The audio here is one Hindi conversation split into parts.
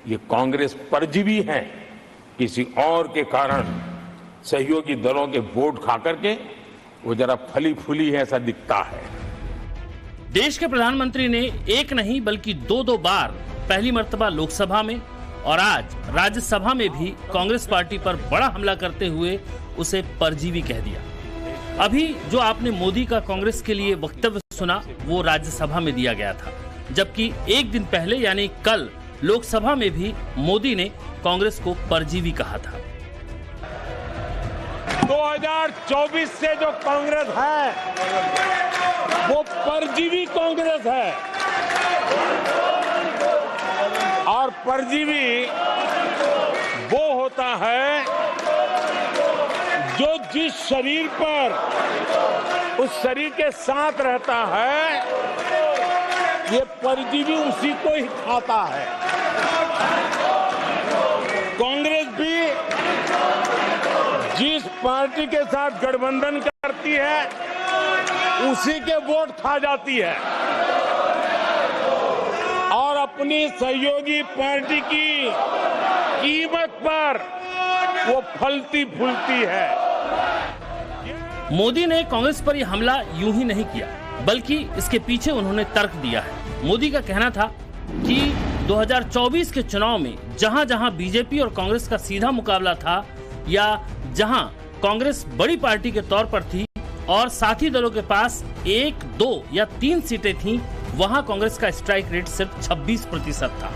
ये कांग्रेस परजीवी है, किसी और के कारण सहयोगी दलों के वोट खा करके वो जरा फली फूली है ऐसा दिखता है। देश के प्रधानमंत्री ने एक नहीं बल्कि दो बार पहली मर्तबा लोकसभा में और आज राज्यसभा में भी कांग्रेस पार्टी पर बड़ा हमला करते हुए उसे परजीवी कह दिया। अभी जो आपने मोदी का कांग्रेस के लिए वक्तव्य सुना वो राज्यसभा में दिया गया था, जबकि एक दिन पहले यानी कल लोकसभा में भी मोदी ने कांग्रेस को परजीवी कहा था। 2024 से जो कांग्रेस है वो परजीवी कांग्रेस है, और परजीवी वो होता है जो जिस शरीर पर उस शरीर के साथ रहता है, ये परजीवी उसी को ही खाता है। कांग्रेस भी जिस पार्टी के साथ गठबंधन करती है उसी के वोट खा जाती है और अपनी सहयोगी पार्टी की कीमत पर वो फलती फूलती है। मोदी ने कांग्रेस पर यह हमला यूं ही नहीं किया, बल्कि इसके पीछे उन्होंने तर्क दिया है। मोदी का कहना था कि 2024 के चुनाव में जहां जहां बीजेपी और कांग्रेस का सीधा मुकाबला था या जहां कांग्रेस बड़ी पार्टी के तौर पर थी और साथी दलों के पास 1, 2 या 3 सीटें थीं, वहां कांग्रेस का स्ट्राइक रेट सिर्फ 26% था।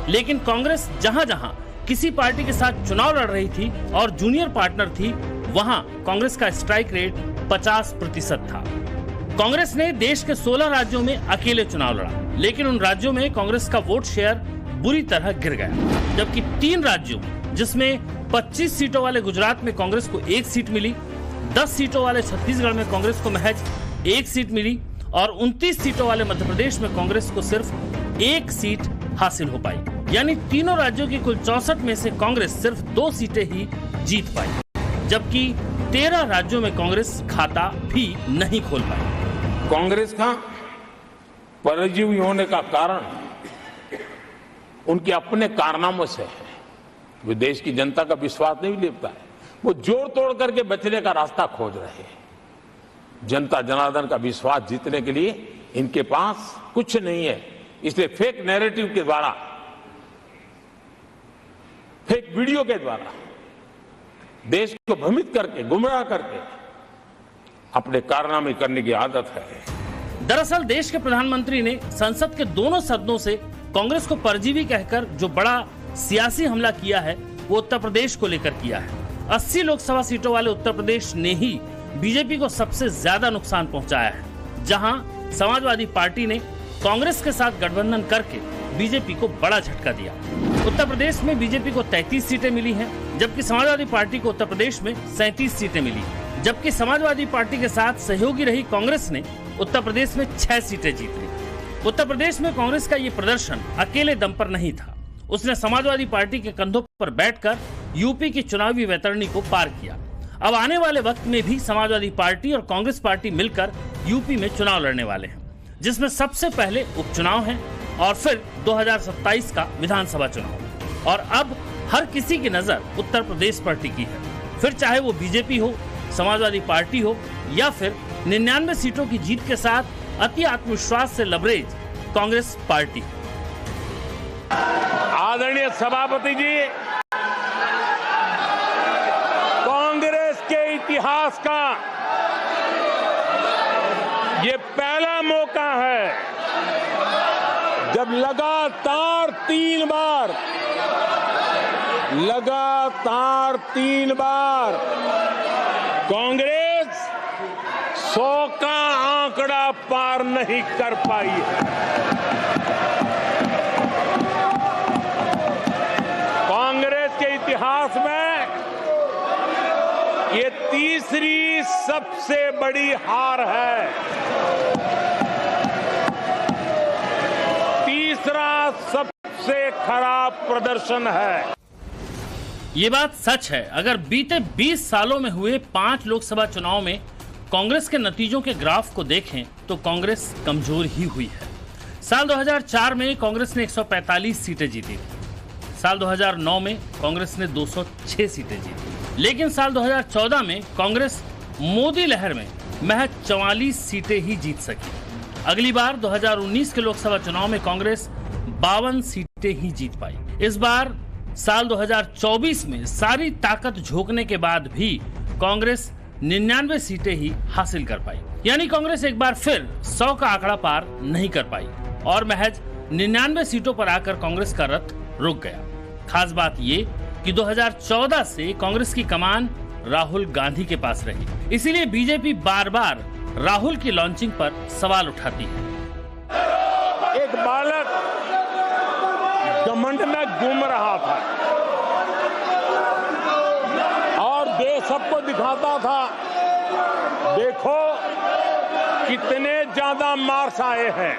लेकिन कांग्रेस जहां जहां किसी पार्टी के साथ चुनाव लड़ रही थी और जूनियर पार्टनर थी, वहां कांग्रेस का स्ट्राइक रेट 50% था। कांग्रेस ने देश के 16 राज्यों में अकेले चुनाव लड़ा, लेकिन उन राज्यों में कांग्रेस का वोट शेयर बुरी तरह गिर गया। जबकि 3 राज्यों जिसमें 25 सीटों वाले गुजरात में कांग्रेस को 1 सीट मिली, 10 सीटों वाले छत्तीसगढ़ में कांग्रेस को महज 1 सीट मिली और 29 सीटों वाले मध्य प्रदेश में कांग्रेस को सिर्फ 1 सीट हासिल हो पाई। यानी तीनों राज्यों की कुल 64 में से कांग्रेस सिर्फ 2 सीटें ही जीत पाई, जबकि 13 राज्यों में कांग्रेस खाता भी नहीं खोल पाई। कांग्रेस का परजीवी होने का कारण उनके अपने कारनामों से है। वो देश की जनता का विश्वास नहीं लेता है, वो जोड़ तोड़ करके बचने का रास्ता खोज रहे हैं। जनता जनार्दन का विश्वास जीतने के लिए इनके पास कुछ नहीं है, इसलिए फेक नैरेटिव के द्वारा, फेक वीडियो के द्वारा देश को भ्रमित करके, गुमराह करके अपने कारनामे करने की आदत है। दरअसल देश के प्रधानमंत्री ने संसद के दोनों सदनों से कांग्रेस को परजीवी कहकर जो बड़ा सियासी हमला किया है वो उत्तर प्रदेश को लेकर किया है। 80 लोकसभा सीटों वाले उत्तर प्रदेश ने ही बीजेपी को सबसे ज्यादा नुकसान पहुंचाया है, जहां समाजवादी पार्टी ने कांग्रेस के साथ गठबंधन करके बीजेपी को बड़ा झटका दिया। उत्तर प्रदेश में बीजेपी को 33 सीटें मिली हैं, जबकि समाजवादी पार्टी को उत्तर प्रदेश में 37 सीटें मिली। जबकि समाजवादी पार्टी के साथ सहयोगी रही कांग्रेस ने उत्तर प्रदेश में 6 सीटें जीत ली। उत्तर प्रदेश में कांग्रेस का ये प्रदर्शन अकेले दम पर नहीं था, उसने समाजवादी पार्टी के कंधों पर बैठकर यूपी की चुनावी वैतरणी को पार किया। अब आने वाले वक्त में भी समाजवादी पार्टी और कांग्रेस पार्टी मिलकर यूपी में चुनाव लड़ने वाले हैं, जिसमें सबसे पहले उपचुनाव है और फिर 2027 का विधानसभा चुनाव। और अब हर किसी की नजर उत्तर प्रदेश पर टिकी है, फिर चाहे वो बीजेपी हो, समाजवादी पार्टी हो या फिर 99 सीटों की जीत के साथ अति आत्मविश्वास से लबरेज कांग्रेस पार्टी। आदरणीय सभापति जी, कांग्रेस के इतिहास का ये पहला मौका है जब लगातार 3 बार कांग्रेस 100 का आंकड़ा पार नहीं कर पाई है। कांग्रेस के इतिहास में ये तीसरी सबसे बड़ी हार है, तीसरा सबसे खराब प्रदर्शन है। ये बात सच है। अगर बीते 20 सालों में हुए 5 लोकसभा चुनाव में कांग्रेस के नतीजों के ग्राफ को देखें तो कांग्रेस कमजोर ही हुई है। साल 2004 में कांग्रेस ने 145 सीटें जीती थी, साल 2009 में कांग्रेस ने 206 सीटें जीती, लेकिन साल 2014 में कांग्रेस मोदी लहर में महज 44 सीटें ही जीत सकी। अगली बार 2019 के लोकसभा चुनाव में कांग्रेस 52 सीटें ही जीत पाई। इस बार साल 2024 में सारी ताकत झोंकने के बाद भी कांग्रेस 99 सीटें ही हासिल कर पाई, यानी कांग्रेस एक बार फिर 100 का आंकड़ा पार नहीं कर पाई और महज 99 सीटों पर आकर कांग्रेस का रथ रुक गया। खास बात ये कि 2014 से कांग्रेस की कमान राहुल गांधी के पास रही, इसीलिए बीजेपी बार बार राहुल की लॉन्चिंग पर सवाल उठाती है। एक बालक घमंड में घूम रहा था और देश सबको दिखाता था, देखो कितने ज्यादा मार्क्स आए हैं।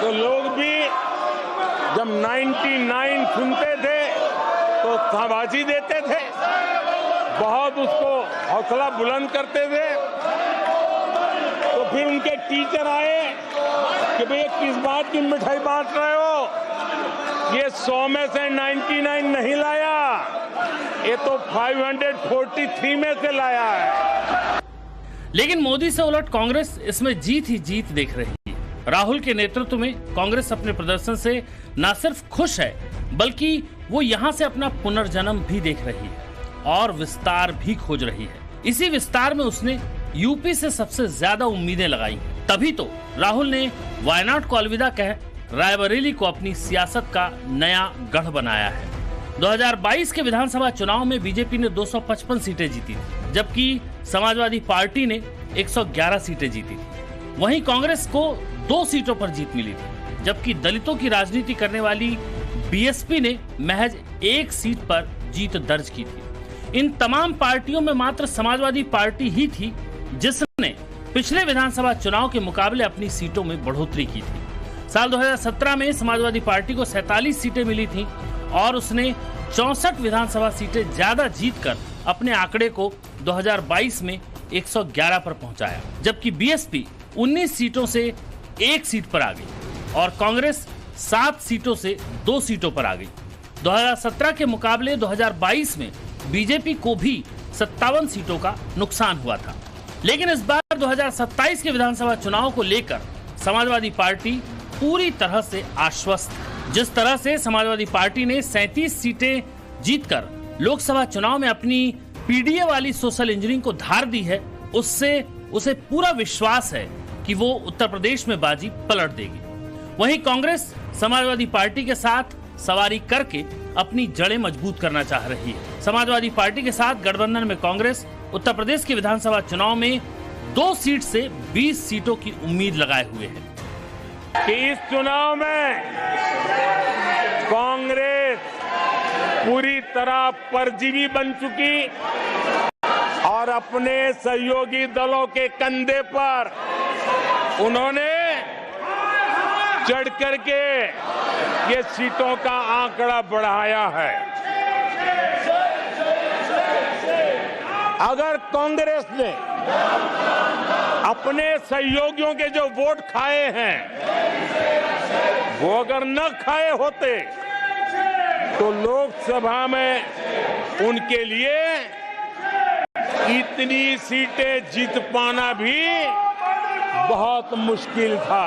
तो लोग भी जब 99 सुनते थे तो शाबाशी देते थे, बहुत उसको हौसला बुलंद करते थे। तो फिर उनके टीचर आए कि भाई किस बात की मिठाई बांट रहे हो, ये 100 में से 99 नहीं लाया, ये तो 543 में से लाया है। लेकिन मोदी से उलट कांग्रेस इसमें जीत ही जीत देख रही है। राहुल के नेतृत्व में कांग्रेस अपने प्रदर्शन से न सिर्फ खुश है, बल्कि वो यहाँ से अपना पुनर्जन्म भी देख रही है और विस्तार भी खोज रही है। इसी विस्तार में उसने यूपी से सबसे ज्यादा उम्मीदें लगाई। तभी तो राहुल ने वायनाड को अलविदा कह रायबरेली को अपनी सियासत का नया गढ़ बनाया है। 2022 के विधानसभा चुनाव में बीजेपी ने 255 सीटें जीती थी, जबकि समाजवादी पार्टी ने 111 सीटें जीती थी। वहीं कांग्रेस को 2 सीटों पर जीत मिली थी, जबकि दलितों की राजनीति करने वाली बीएसपी ने महज 1 सीट पर जीत दर्ज की थी। इन तमाम पार्टियों में मात्र समाजवादी पार्टी ही थी जिसने पिछले विधानसभा चुनाव के मुकाबले अपनी सीटों में बढ़ोतरी की थी। साल 2017 में समाजवादी पार्टी को 47 सीटें मिली थी और उसने 64 विधानसभा सीटें ज्यादा जीतकर अपने आंकड़े को 2022 में 111 पर पहुंचाया, जबकि बीएसपी 19 सीटों से 1 सीट पर आ गई और कांग्रेस 7 सीटों से 2 सीटों पर आ गई। 2017 के मुकाबले 2022 में बीजेपी को भी 57 सीटों का नुकसान हुआ था। लेकिन इस बार 2027 के विधानसभा चुनाव को लेकर समाजवादी पार्टी पूरी तरह से आश्वस्त है। जिस तरह से समाजवादी पार्टी ने 37 सीटें जीतकर लोकसभा चुनाव में अपनी पीडीए वाली सोशल इंजीनियरिंग को धार दी है, उससे उसे पूरा विश्वास है कि वो उत्तर प्रदेश में बाजी पलट देगी। वहीं कांग्रेस समाजवादी पार्टी के साथ सवारी करके अपनी जड़ें मजबूत करना चाह रही है। समाजवादी पार्टी के साथ गठबंधन में कांग्रेस उत्तर प्रदेश के विधानसभा चुनाव में 2 सीट से 20 सीटों की उम्मीद लगाए हुए है। कि इस चुनाव में कांग्रेस पूरी तरह परजीवी बन चुकी और अपने सहयोगी दलों के कंधे पर उन्होंने चढ़ करके ये सीटों का आंकड़ा बढ़ाया है। अगर कांग्रेस ने अपने सहयोगियों के जो वोट खाए हैं वो अगर न खाए होते तो लोकसभा में उनके लिए इतनी सीटें जीत पाना भी बहुत मुश्किल था।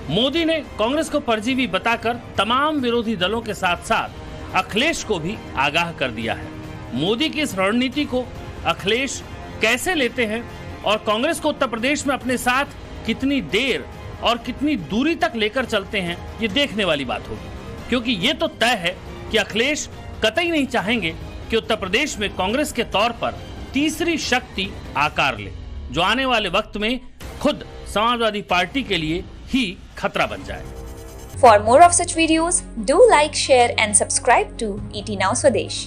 मोदी ने कांग्रेस को परजीवी बताकर तमाम विरोधी दलों के साथ साथ अखिलेश को भी आगाह कर दिया है। मोदी की इस रणनीति को अखिलेश कैसे लेते हैं और कांग्रेस को उत्तर प्रदेश में अपने साथ कितनी देर और कितनी दूरी तक लेकर चलते हैं, ये देखने वाली बात होगी, क्योंकि ये तो तय है कि अखिलेश कतई नहीं चाहेंगे कि उत्तर प्रदेश में कांग्रेस के तौर पर तीसरी शक्ति आकार ले, जो आने वाले वक्त में खुद समाजवादी पार्टी के लिए ही खतरा बन जाए। For more of such videos, do like, share and subscribe to ET Now Swadesh.